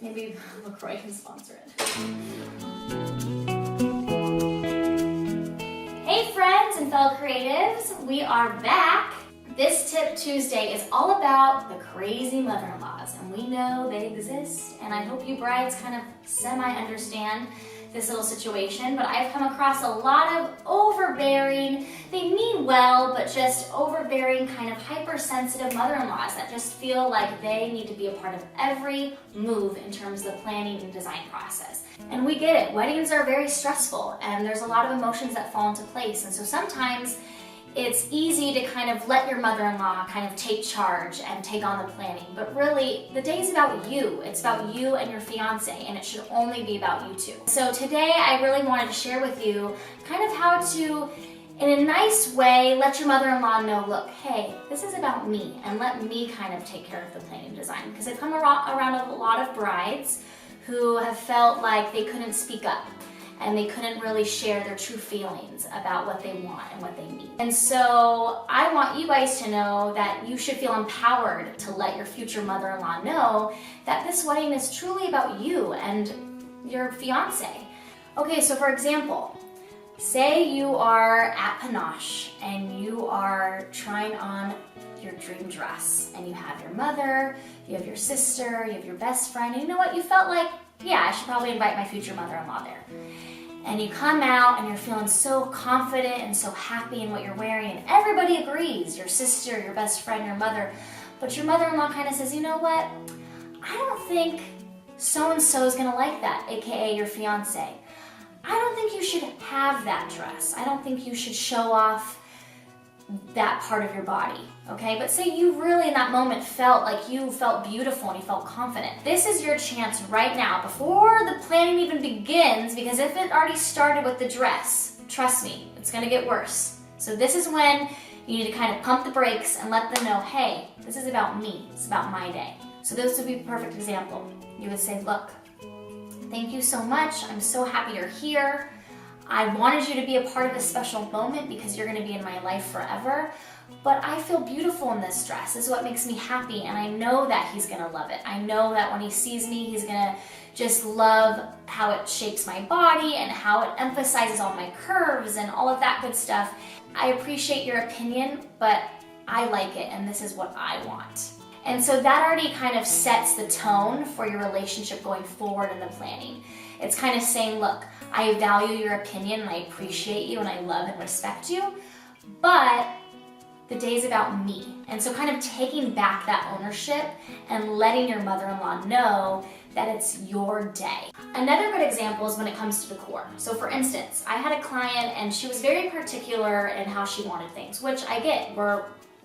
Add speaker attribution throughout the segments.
Speaker 1: Maybe LaCroix can sponsor it. Hey friends and fellow creatives, we are back. This Tip Tuesday is all about the crazy mother-in-laws, and we know they exist, and I hope you brides kind of semi-understand this little situation, but I've come across a lot of overbearing, they mean well, but just overbearing, kind of hypersensitive mother-in-laws that just feel like they need to be a part of every move in terms of the planning and design process. And we get it, weddings are very stressful, and there's a lot of emotions that fall into place, and so sometimes it's easy to kind of let your mother-in-law kind of take charge and take on the planning, but really the day's about you. It's about you and your fiance, and it should only be about you two. So today I really wanted to share with you kind of how to, in a nice way, let your mother-in-law know, look, hey, this is about me, and let me kind of take care of the planning design. Because I've come around a lot of brides who have felt like they couldn't speak up, and they couldn't really share their true feelings about what they want and what they need. And so I want you guys to know that you should feel empowered to let your future mother-in-law know that this wedding is truly about you and your fiance. Okay, so for example, say you are at Panache and you are trying on your dream dress, and you have your mother, you have your sister, you have your best friend, and you know what, you felt like, yeah, I should probably invite my future mother-in-law there. And you come out and you're feeling so confident and so happy in what you're wearing, and everybody agrees, your sister, your best friend, your mother, but your mother-in-law kind of says, you know what, I don't think so-and-so is gonna like that, AKA your fiance. I don't think you should have that dress. I don't think you should show off that part of your body, okay? But say you really in that moment felt like you felt beautiful and you felt confident. This is your chance right now, before the planning even begins, because if it already started with the dress, trust me, it's gonna get worse. So this is when you need to kind of pump the brakes and let them know, hey, this is about me, it's about my day. So this would be a perfect example. You would say, look, thank you so much, I'm so happy you're here. I wanted you to be a part of this special moment because you're gonna be in my life forever, but I feel beautiful in this dress. This is what makes me happy, and I know that he's gonna love it. I know that when he sees me, he's gonna just love how it shapes my body and how it emphasizes all my curves and all of that good stuff. I appreciate your opinion, but I like it, and this is what I want. And so that already kind of sets the tone for your relationship going forward in the planning. It's kind of saying, look, I value your opinion and I appreciate you and I love and respect you, but the day's about me. And so kind of taking back that ownership and letting your mother-in-law know that it's your day. Another good example is when it comes to decor. So for instance, I had a client and she was very particular in how she wanted things, which I get,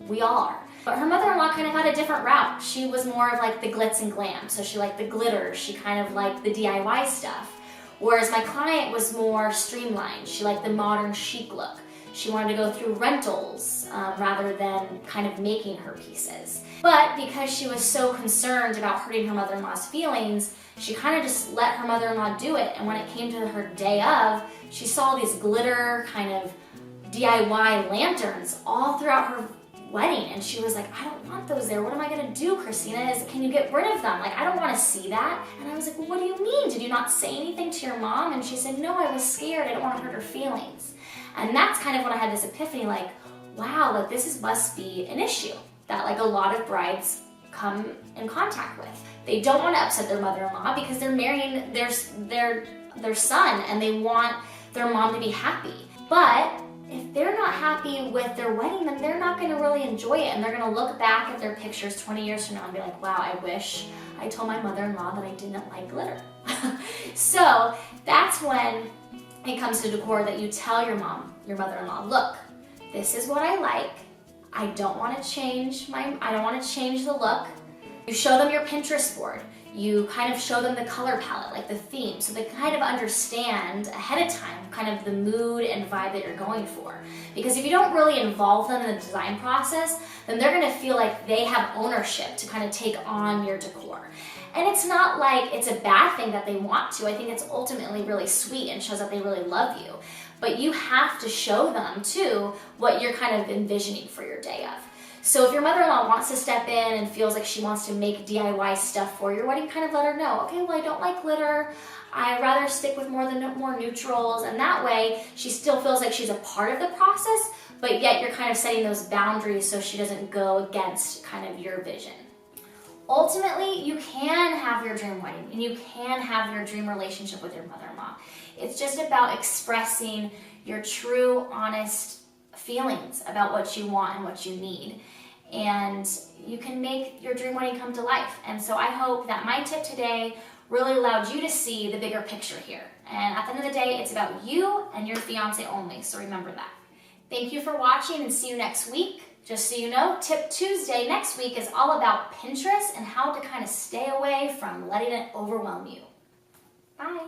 Speaker 1: we all are. But her mother-in-law kind of had a different route. She was more of like the glitz and glam. So she liked the glitter, she kind of liked the DIY stuff. Whereas my client was more streamlined. She liked the modern chic look. She wanted to go through rentals rather than kind of making her pieces. But because she was so concerned about hurting her mother-in-law's feelings, she kind of just let her mother-in-law do it. And when it came to her day of, she saw these glitter kind of DIY lanterns all throughout her wedding, and she was like, I don't want those there. What am I gonna do, Christina? Can you get rid of them? Like, I don't wanna see that. And I was like, well, what do you mean? Did you not say anything to your mom? And she said, no, I was scared. I don't wanna hurt her feelings. And that's kind of when I had this epiphany, like, wow, like this must be an issue that like a lot of brides come in contact with. They don't wanna upset their mother-in-law because they're marrying their son and they want their mom to be happy. But if they're not happy with their wedding, then they're not gonna really enjoy it, and they're gonna look back at their pictures 20 years from now and be like, wow, I wish I told my mother-in-law that I didn't like glitter. So that's when it comes to decor that you tell your mother-in-law, look, this is what I like. I don't wanna change the look. You show them your Pinterest board. You kind of show them the color palette, like the theme, so they kind of understand ahead of time kind of the mood and vibe that you're going for. Because if you don't really involve them in the design process, then they're gonna feel like they have ownership to kind of take on your decor. And it's not like it's a bad thing that they want to. I think it's ultimately really sweet and shows that they really love you. But you have to show them too what you're kind of envisioning for your day of. So if your mother-in-law wants to step in and feels like she wants to make DIY stuff for your wedding, kind of let her know, okay, well, I don't like glitter. I'd rather stick with more neutrals, and that way she still feels like she's a part of the process, but yet you're kind of setting those boundaries so she doesn't go against kind of your vision. Ultimately, you can have your dream wedding and you can have your dream relationship with your mother-in-law. It's just about expressing your true, honest feelings about what you want and what you need. And you can make your dream wedding come to life. And so I hope that my tip today really allowed you to see the bigger picture here. And at the end of the day, it's about you and your fiance only, so remember that. Thank you for watching and see you next week. Just so you know, Tip Tuesday next week is all about Pinterest and how to kind of stay away from letting it overwhelm you. Bye.